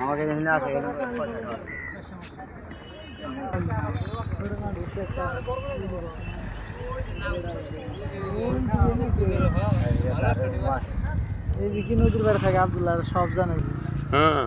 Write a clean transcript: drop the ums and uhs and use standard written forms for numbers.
আমাকে দেখলে আছে এই বিকি নদীর বাইরে থাকে আব্দুল্লাহ সব জানে। হ্যাঁ